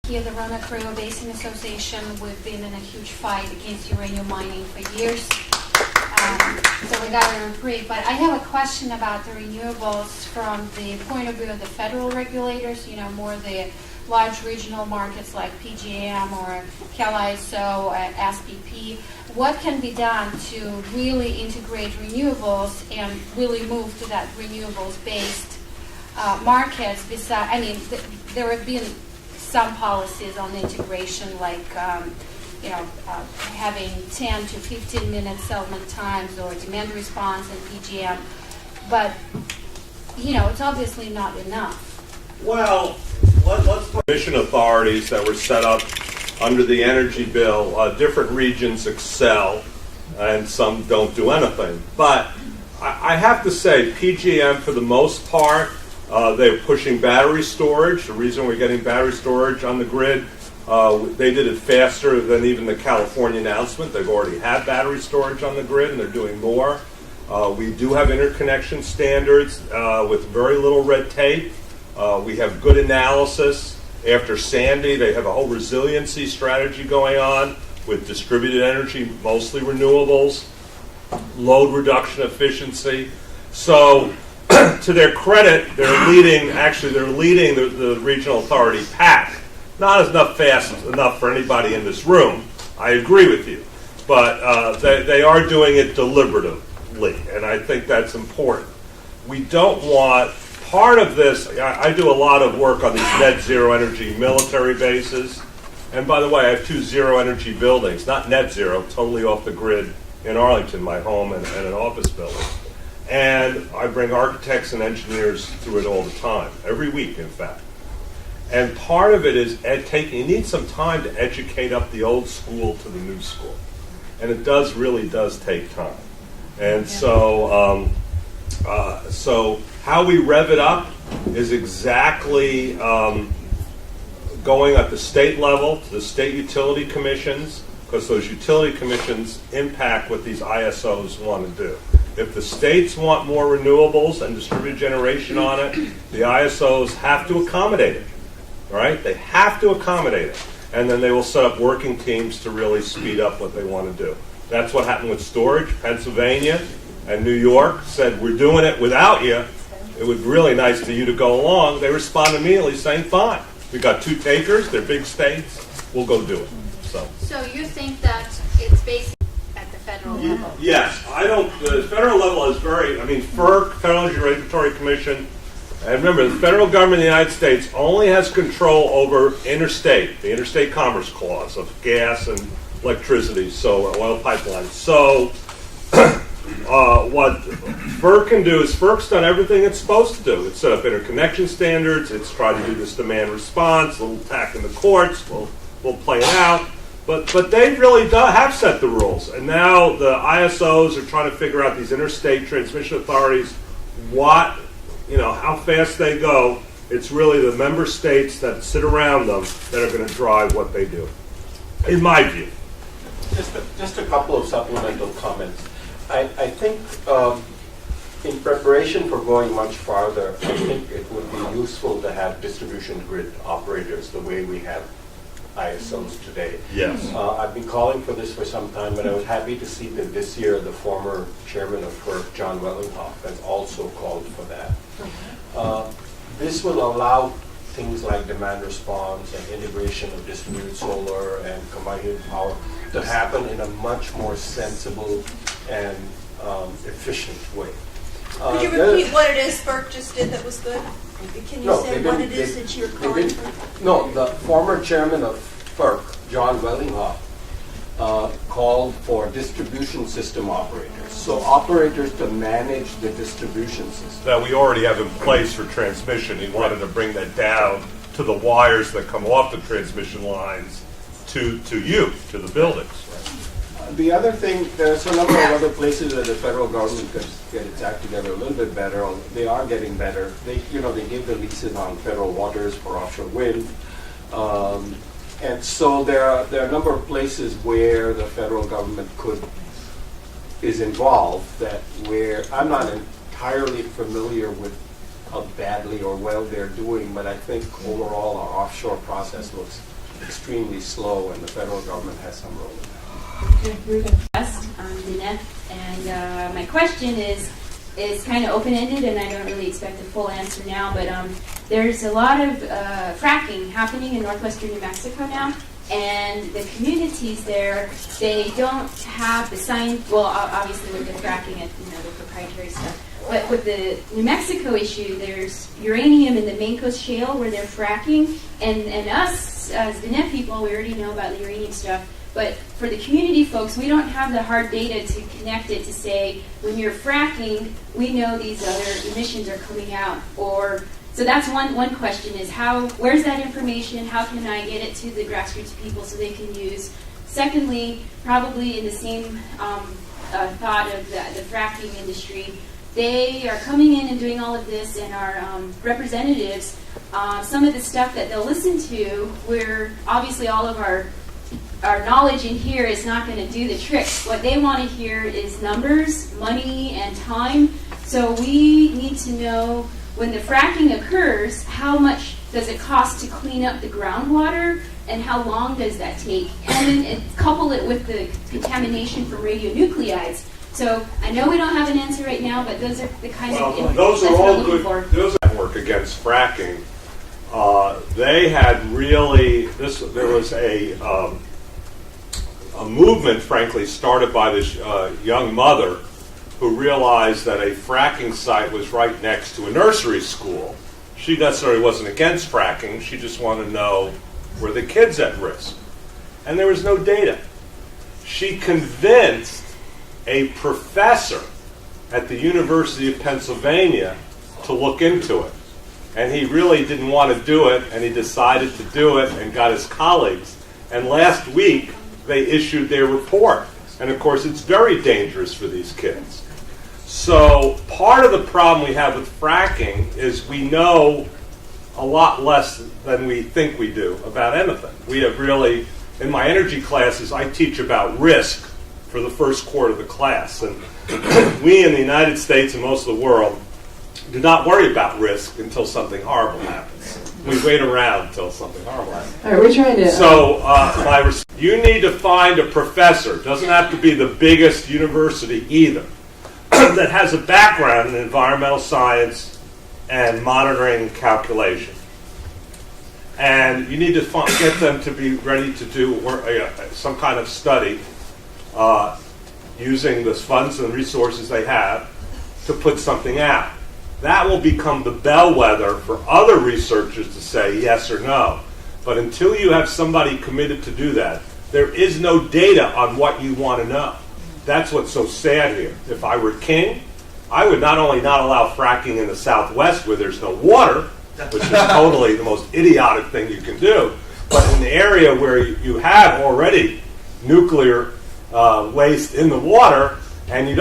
Here, the Roanoke River Basin Association, we've been in a huge fight against uranium mining for years. So we got a reprieve. But I have a question about the renewables from the point of view of the federal regulators, more the large regional markets like PJM or CAISO, SPP. What can be done to really integrate renewables and really move to that renewables-based markets? There have been some policies on integration, like having 10 to 15 minute settlement times or demand response in PGM, but it's obviously not enough. Well, let's put mission authorities that were set up under the energy bill. Different regions excel, and some don't do anything. But I have to say, PGM for the most part. They're pushing battery storage. The reason we're getting battery storage on the grid, they did it faster than even the California announcement. They've already had battery storage on the grid, and they're doing more. We do have interconnection standards with very little red tape. We have good analysis. After Sandy, they have a whole resiliency strategy going on with distributed energy, mostly renewables, load reduction efficiency. So, to their credit, they're leading the regional authority pack. Not fast enough for anybody in this room. I agree with you. But they are doing it deliberatively, and I think that's important. We don't want part of this. I do a lot of work on these net zero energy military bases. And by the way, I have 2 zero energy buildings, not net zero, totally off the grid in Arlington, my home, and an office building. And I bring architects and engineers through it all the time, every week, in fact. And part of it is you need some time to educate up the old school to the new school. And it really does take time. And so how we rev it up is exactly going at the state level to the state utility commissions, because those utility commissions impact what these ISOs want to do. If the states want more renewables and distributed generation on it, the ISOs have to accommodate it, right? They have to accommodate it. And then they will set up working teams to really speed up what they want to do. That's what happened with storage. Pennsylvania and New York said, we're doing it without you. It would be really nice for you to go along. They responded immediately saying, fine. We got 2 takers. They're big states. We'll go do it. So you think that it's basically at the federal level? Yes, the federal level is FERC, Federal Energy Regulatory Commission, and remember, the federal government of the United States only has control over the Interstate Commerce Clause of gas and electricity, so oil pipelines. So what FERC can do is FERC's done everything it's supposed to do. It's set up interconnection standards, it's tried to do this demand response, a little attack in the courts, we'll play it out. But they really have set the rules, and now the ISOs are trying to figure out, these interstate transmission authorities, how fast they go. It's really the member states that sit around them that are going to drive what they do, in my view. Just a couple of supplemental comments. I think in preparation for going much farther, I think it would be useful to have distribution grid operators the way we have ISOs today. Yes. I've been calling for this for some time, but I was happy to see that this year the former chairman of FERC, John Wellinghoff, has also called for that. This will allow things like demand response and integration of distributed solar and combined power to happen in a much more sensible and efficient way. Could you repeat what it is FERC just did that was good? Can you say what it is that you're calling for? No, the former chairman of FERC, John Wellinghoff, called for distribution system operators. So operators to manage the distribution system. That we already have in place for transmission. He wanted to bring that down to the wires that come off the transmission lines to the buildings. The other thing, there's a number of other places that the federal government could get its act together a little bit better. They are getting better. They give the leases on federal waters for offshore wind. And so there are a number of places where the federal government is involved where I'm not entirely familiar with how badly or well they're doing, but I think overall our offshore process looks extremely slow, and the federal government has some role in that. I'm Dinette, and my question is kind of open-ended, and I don't really expect a full answer now, but there's a lot of fracking happening in northwestern New Mexico now, and the communities there, they don't have the science, well, obviously with the fracking and the proprietary stuff, but with the New Mexico issue, there's uranium in the Mancos Shale where they're fracking, and us, as the net people, we already know about the uranium stuff, but for the community folks, we don't have the hard data to connect it to say, when you're fracking, we know these other emissions are coming out. So that's one question is where's that information? How can I get it to the grassroots people so they can use? Secondly, probably in the same thought of the fracking industry, they are coming in and doing all of this, and our representatives, some of the stuff that they'll listen to, where obviously all of our knowledge in here is not going to do the trick. What they want to hear is numbers, money, and time. So we need to know when the fracking occurs, how much does it cost to clean up the groundwater, and how long does that take? And then couple it with the contamination from radionuclides. So I know we don't have an answer right now, but those are the kinds of those are that's what all I'm looking good. for. Those that work against fracking. They had really there was a movement, frankly, started by this young mother who realized that a fracking site was right next to a nursery school. She necessarily wasn't against fracking. She just wanted to know, were the kids at risk? And there was no data. She convinced a professor at the University of Pennsylvania to look into it. And he really didn't want to do it, and he decided to do it and got his colleagues. And last week, they issued their report. And of course, it's very dangerous for these kids. So part of the problem we have with fracking is we know a lot less than we think we do about anything. We have really, in my energy classes, I teach about risk for the first quarter of the class. And we in the United States and most of the world do not worry about risk until something horrible happens. We wait around until something horrible happens. All right, we're trying to. So you need to find a professor, doesn't have to be the biggest university either, that has a background in environmental science and monitoring and calculation. And you need to get them to be ready to do some kind of study using the funds and resources they have to put something out. That will become the bellwether for other researchers to say yes or no. But until you have somebody committed to do that, there is no data on what you want to know. That's what's so sad here. If I were king, I would not only not allow fracking in the Southwest where there's no water, which is totally the most idiotic thing you can do, but in the area where you have already nuclear waste in the water, and we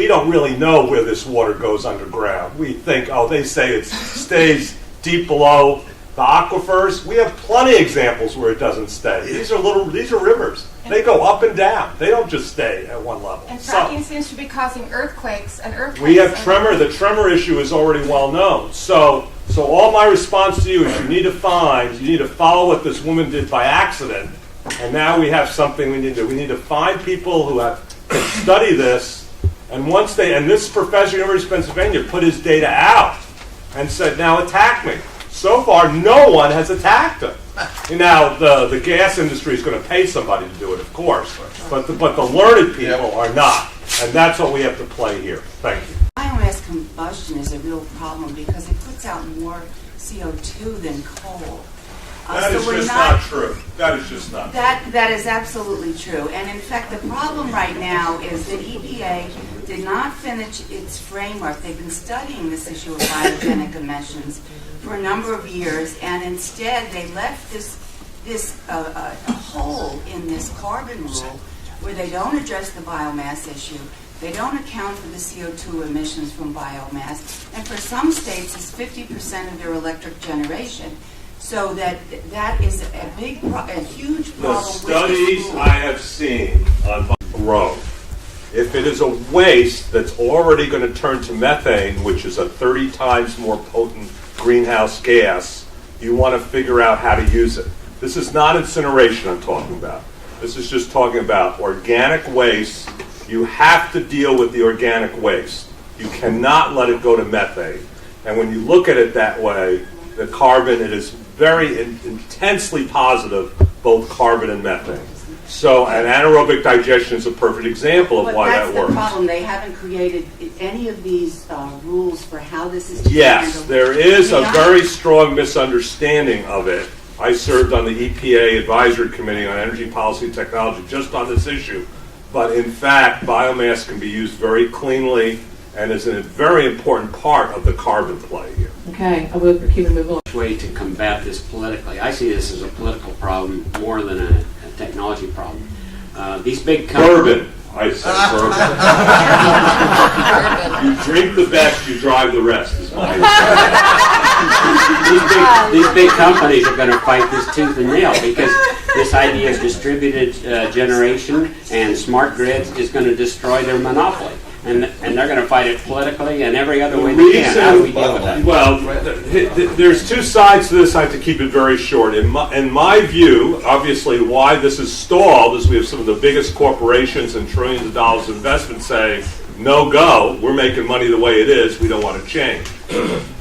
don't really know where this water goes underground. We think, they say it stays deep below the aquifers. We have plenty of examples where it doesn't stay. These are rivers. They go up and down. They don't just stay at one level. And fracking seems to be causing earthquakes and earthquakes. We have tremor. The tremor issue is already well known. So all my response to you is you need to follow what this woman did by accident. And now we have something we need to do. We need to find people who can study this. And this professor at the University of Pennsylvania put his data out and said, now attack me. So far, no one has attacked him. Now, the gas industry is going to pay somebody to do it, of course, but the learned people are not, and that's what we have to play here. Thank you. Biomass combustion is a real problem because it puts out more CO2 than coal. That is just not true. That is just not true. That is absolutely true. And in fact, the problem right now is that EPA did not finish its framework. They've been studying this issue of biogenic emissions for a number of years, and instead they left this hole in this carbon rule where they don't address the biomass issue. They don't account for the CO2 emissions from biomass, and for some states, it's 50% of their electric generation. So that is a huge problem. The studies I have seen on grow. If it is a waste that's already going to turn to methane, which is a 30 times more potent greenhouse gas, you want to figure out how to use it. This is not incineration I'm talking about. This is just talking about organic waste. You have to deal with the organic waste. You cannot let it go to methane. And when you look at it that way, the carbon, it is very intensely positive, both carbon and methane. So an anaerobic digestion is a perfect example of But why that that's works. the problem. They haven't created any of these rules for how this is to be Yes, handled. there is a May I- very strong misunderstanding of it. I served on the EPA Advisory Committee on Energy Policy and Technology just on this issue. But in fact, biomass can be used very cleanly and is a very important part of the carbon play here. Okay, I will keep it moving on. Way to combat this politically. I see this as a political problem more than a technology problem. These big companies. Bourbon, I said bourbon. You drink the best, you drive the rest. Is my These big companies are going to fight this tooth and nail because this idea of distributed generation and smart grids is going to destroy their monopoly. And they're going to fight it politically and every other way they can. How do we deal with that? Well, there's two sides to this. I have to keep it very short. In my view, obviously, why this is stalled is we have some of the biggest corporations and trillions of dollars of investment saying, no go, we're making money the way it is, we don't want to change.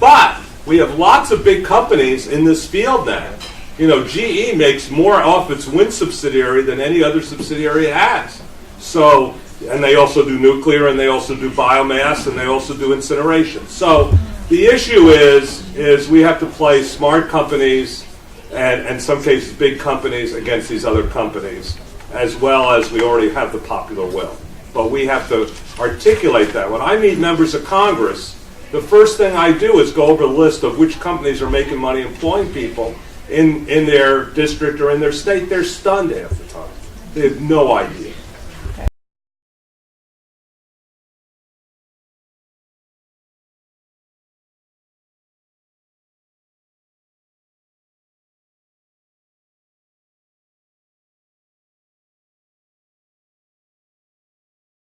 But we have lots of big companies in this field now. You know, GE makes more off its wind subsidiary than any other subsidiary it has. So, and they also do nuclear, and they also do biomass, and they also do incineration. So the issue is we have to play smart companies and in some cases big companies against these other companies, as well as we already have the popular will. But we have to articulate that. When I meet members of Congress, the first thing I do is go over a list of which companies are making money employing people in their district or in their state. They're stunned half the time. They have no idea.